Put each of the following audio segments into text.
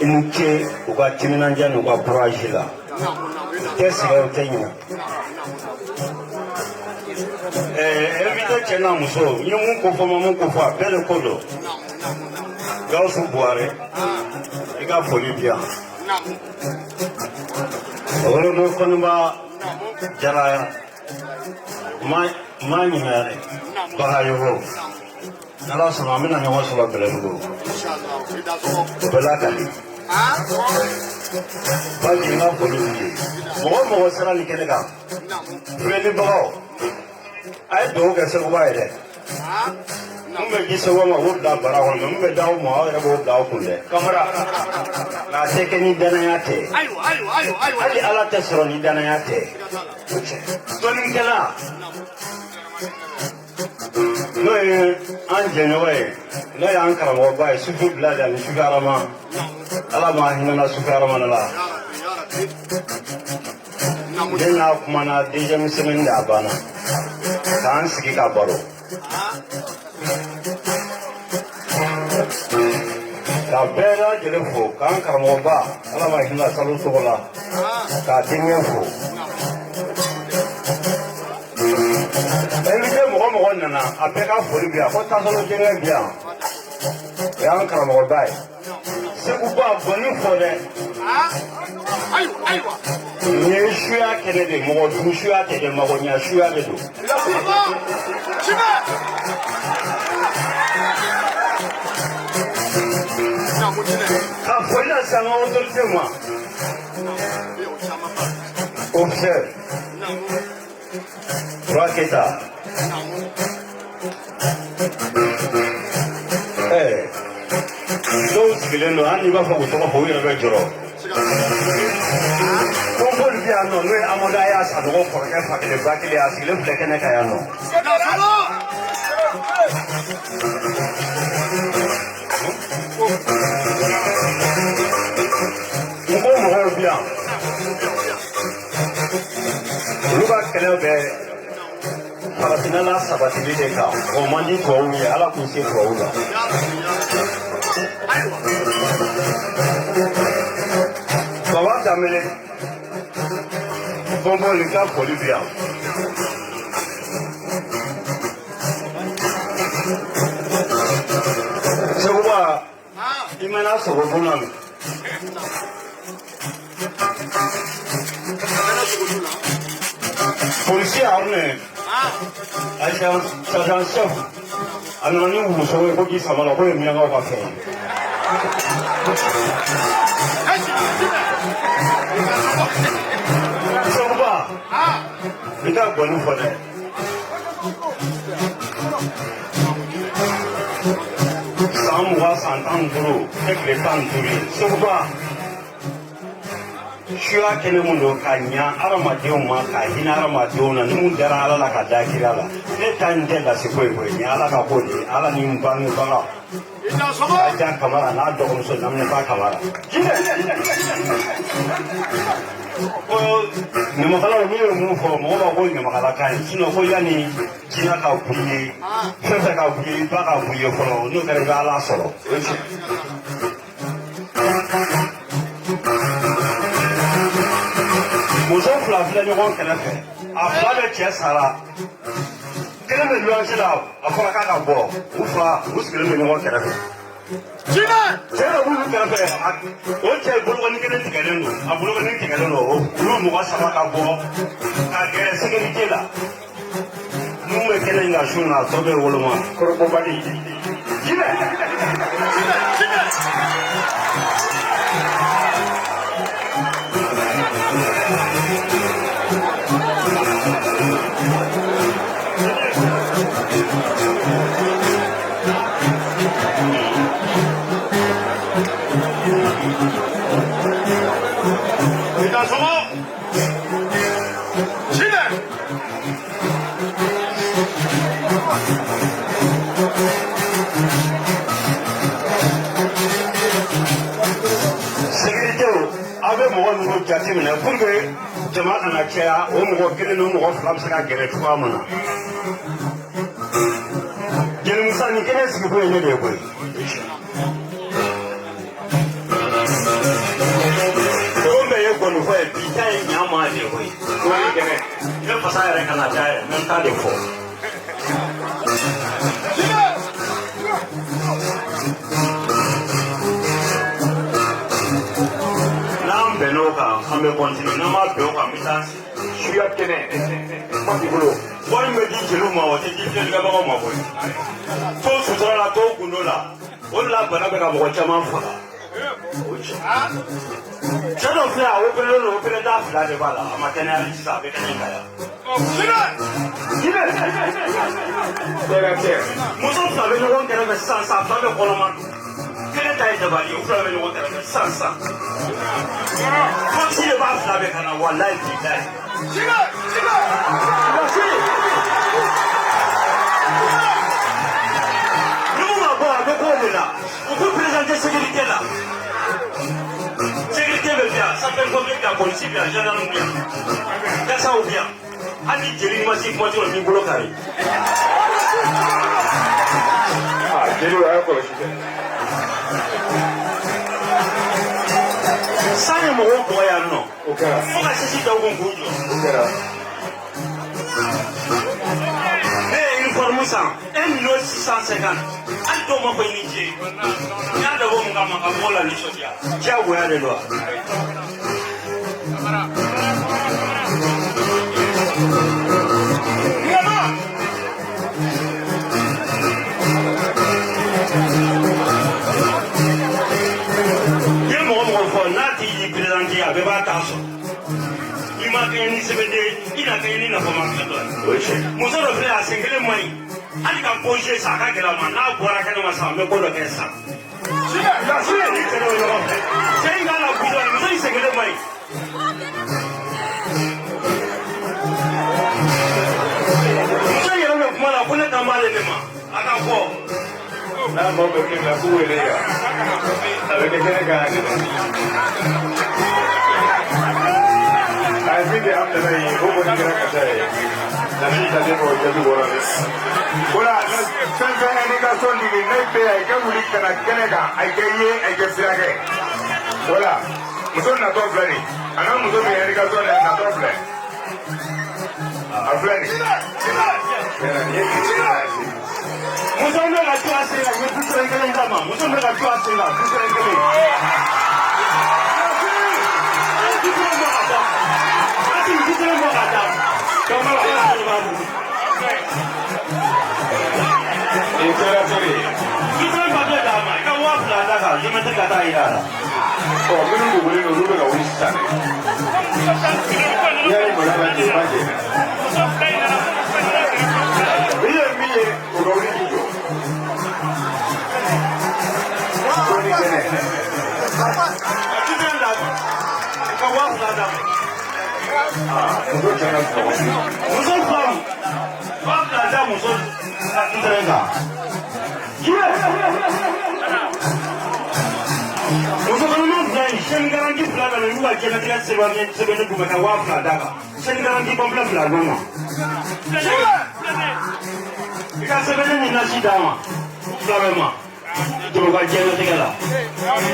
inke uga timinanja nuga courage la qu'est-ce que tu as éviter chena muso ni mun ko fa bel kodo gaw su boire ega foli bien olo no konba jara ma ni mere ba yo ala sama mina ni wasu ba bele go bela kali ba ni na foli ni mo sara ni kenega freni bawo ay do ga se ko ba ide mbe gi se wa ma wudda bara ho mbe dawo mo awre bo dawo kunde kamara na se ke ni dana yate ayo ali ala tasro ni dana yate to ni kala no anje no way no ya ankara mo ba su fu blada ni su garama ala ma hinna su garama la dena kuma na deje musulmin da bana kan sigi ka baro ka bera jere fo kan karamo ba ala ma hinna salu sola ka tinye fo elike mo nana apeka fori bia ko ta solo jere bia ya karamo ba se ku ba boni fo de ayo ni shuya kene de mo du shuya te de mo nya shuya de do ka fola sama autorité moi observe raketa dos bileno ani ba fa ko to ko wi be joro ko dia no no amoda ya sa do ko ke fa ke ba ke ya sile ble ke ne ka ya no mo bien luba kele be para finala sabatili de ka o mandi ko wi ala ku se ko ula baba damele bonbon le cas pour lui bien c'est quoi il m'a là sur le bon nom policier armé agent chef anani vous savez quoi qui ça va là quoi il m'y a pas fait il a bon pour elle. Sans moi, sans temps gros, avec les temps durés. C'est pourquoi je suis à quel monde Kanya, Aramatio Maka, Inaramationa, Nundara, la Kadakira, les temps de la Sequoia, Ala Kapoli, Ala Nimbang Bala. I can't come out and I don't so I'm not Kamara. Ni makala ni mu fo mo ba ko ni makala kan sino ko yani kina ka kuyi fesa ka kuyi ba ka kuyi fo no ka ga ala soro mo so fla fla ni gon kana fe a fla de che sara kele me lo sila a fo ka bo u fa u sikele me gon kana fe Jina! Jina wulu kɛrɛfɛ o cɛ bolokɔni kelen tigɛlen don a bolokɔni tigɛlen don olu mɔgɔ saba ka bɔ ka gɛrɛ sécurité la mun bɛ kɛnɛ in ka sun na tɔ bɛ woloma kɔrɔbɔbali Jina! mɔgɔ ninnu jate minɛ pour que jama kana caya o mɔgɔ kelen ni mɔgɔ fila bɛ se ka gɛrɛ cogoya min na jelimusa nin kelen sigi ko ye ne de ye koyi ne fasa yɛrɛ kana ja yɛrɛ n ta de fɔ n'an bɛnn'o kan an bɛ kɔntine n'an ma bɛn o kan n bɛ taa suya kɛnɛ kuma t'i bolo wari min bɛ di jeliw ma o tɛ di filɛlikɛbagaw ma koyi to sutura la to gundo la o de la bana bɛ ka mɔgɔ caman faga o cɛ cɛ dɔ filɛ a opérelen don opéreta fila de b'a la a ma kɛnɛya hali sisan a bɛ kɛnɛ ka yan muso fila bɛ ɲɔgɔn kɛrɛfɛ sisan sisan fila bɛ kɔnɔma kelen ta ye dabali ye o fila bɛ ɲɔgɔn kɛrɛfɛ sisan sisan fɔsi de b'a fila bɛɛ ka na walayi bilayi n'u ma bɔ a bɛ bɔ o de la u bɛ présenter sécurité la sécurité bɛ yan sapeurs-pompiers bɛ yan policiers bɛ yan gendarmes bɛ yan gasaw bɛ yan hali ni jeli ma se kuma tɛ o b'i bolo kari. jeliw a ye kɔlɔsi dɛ. san ye mɔgɔw bɔ yan nɔ. o kɛra. fo ka sisi da u kun k'u jɔ. o kɛra. ne ye uniforme san 1,650,000 hali dɔw ma fɔ i ni ce n y'a dabɔ mun kama ka mɔgɔw la nisɔndiya diyagoya de don wa. ye mɔgɔ mɔgɔ fɔ n'a t'i y'i présenté a bɛɛ b'a ta sɔrɔ i ma kɛ ni sɛbɛnden i na kɛ ni nafama fɛn dɔ ye muso dɔ filɛ a sen kelen man ɲi hali ka pose sa a ka gɛlɛn ma n'a bɔra kɛnɛma sa an bɛ ko dɔ kɛ sa ni kɛlɛ o ɲɔgɔn fɛ cɛ in k'a la gosi dɔɔni muso in sen kelen man ɲi muso yɛrɛ bɛ kuma la ko ne kan b'ale de ma a ka fɔ n'a mago bɛ min na k'u wele yan a bɛ kɛ kɛnɛ kan yan a ye min kɛ an dɛmɛ ye o kɔni kɛra ka taa ye lafiya talen o jaabi bɔra dɛ o la fɛn fɛn indication digi ne bɛ yan i ka wuli ka na kɛnɛ kan a kɛ ye a kɛ sira kɛ o la muso natɔ filɛ nin a n'a muso min ye indication dɛ natɔ filɛ a filɛ nin muso bɛ ka to a sen kan u ye dusɛn kelen d'a ma muso bɛ ka to a sen kan dusɛn kelen. minnu bɛ wele olu bɛ ka wuli sisan dɛ. n'i y'a ye mɔgɔ b'a jɛ i b'a jɛ dɛ. n'i ye min ye o ka wuli k'i jɔ. dɔɔni kɛnɛ. a ti fɛn d'a ma. ka 2000 d'a ma. muso cɛ ka sɔgɔ. muso fila 2000 d'a muso a ti fɛn kan. muso kɔnɔma fila in sɛni garanti fila nana n'u ka jɛnatigɛ sɛbɛnni kun bɛ ka 2000 d'a kan sɛni garanti kɔnpilɛ fila d'a ma. i ka sɛbɛnni ni nasi d'a ma fila bɛɛ ma tɔrɔ ka jɛnatigɛ la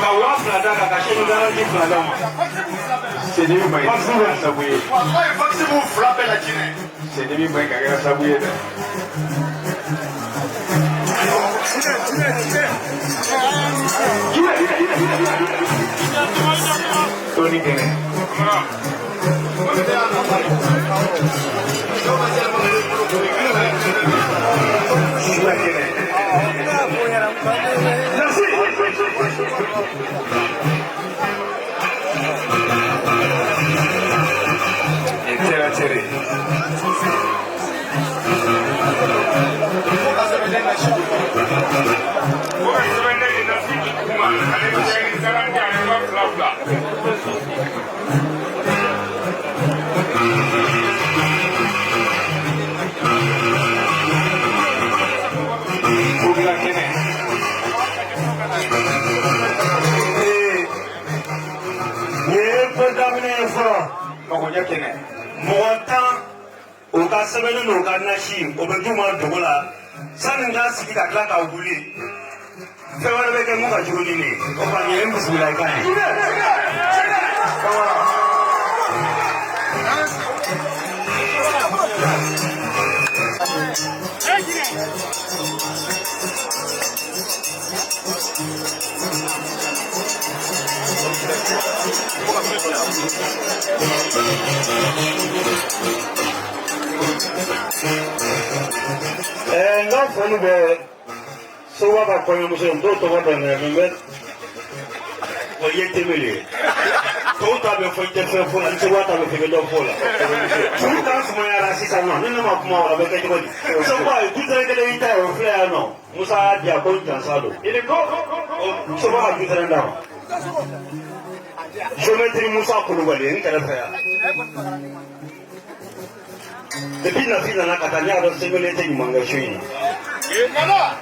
ka 2000 d'a kan ka sɛni garanti fila d'a ma. sɛni ma ɲi ka kɛra sabu ye. walayi vakisi b'u fila bɛɛ la jinɛ. sɛni ma ɲi ka kɛra sabu ye dɛ. Tony kene. Sudah kene. Nasi. Ceri. Mɔgɔ 10 o ka sɛbɛnni n'o ka nasi o bɛ d'u ma dogo la sanni k'a sigi ka tila k'a wuli fɛn wɛrɛ bɛ kɛ mun ka jugu ni nin ye o kɔni ye n bisimila i kan ye. Nga fɔli bɛ soba ka kɔɲɔmuso ye dɔw tɔgɔ bɛ mɛ bɛ o ye tɛmɛ ye tɔw ta bɛ fɔ tɛ fɛn fɔ la soba ta bɛ fɛ dɔ fɔ la furu kan sumayara sisan nɔ ni ne ma kuma o bɛ kɛ cogo di soba ye dutɛrɛ kelen y'i ta ye o filɛ yan nɔ Musa y'a di yan ko n jansa don soba ka dutɛrɛ d'a ma géométrie Musa Kulubali n kɛrɛfɛ yan depuis Nafi nana ka taa ne y'a dɔn Sembele tɛ ɲuman kɛ so in na.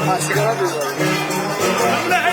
Así que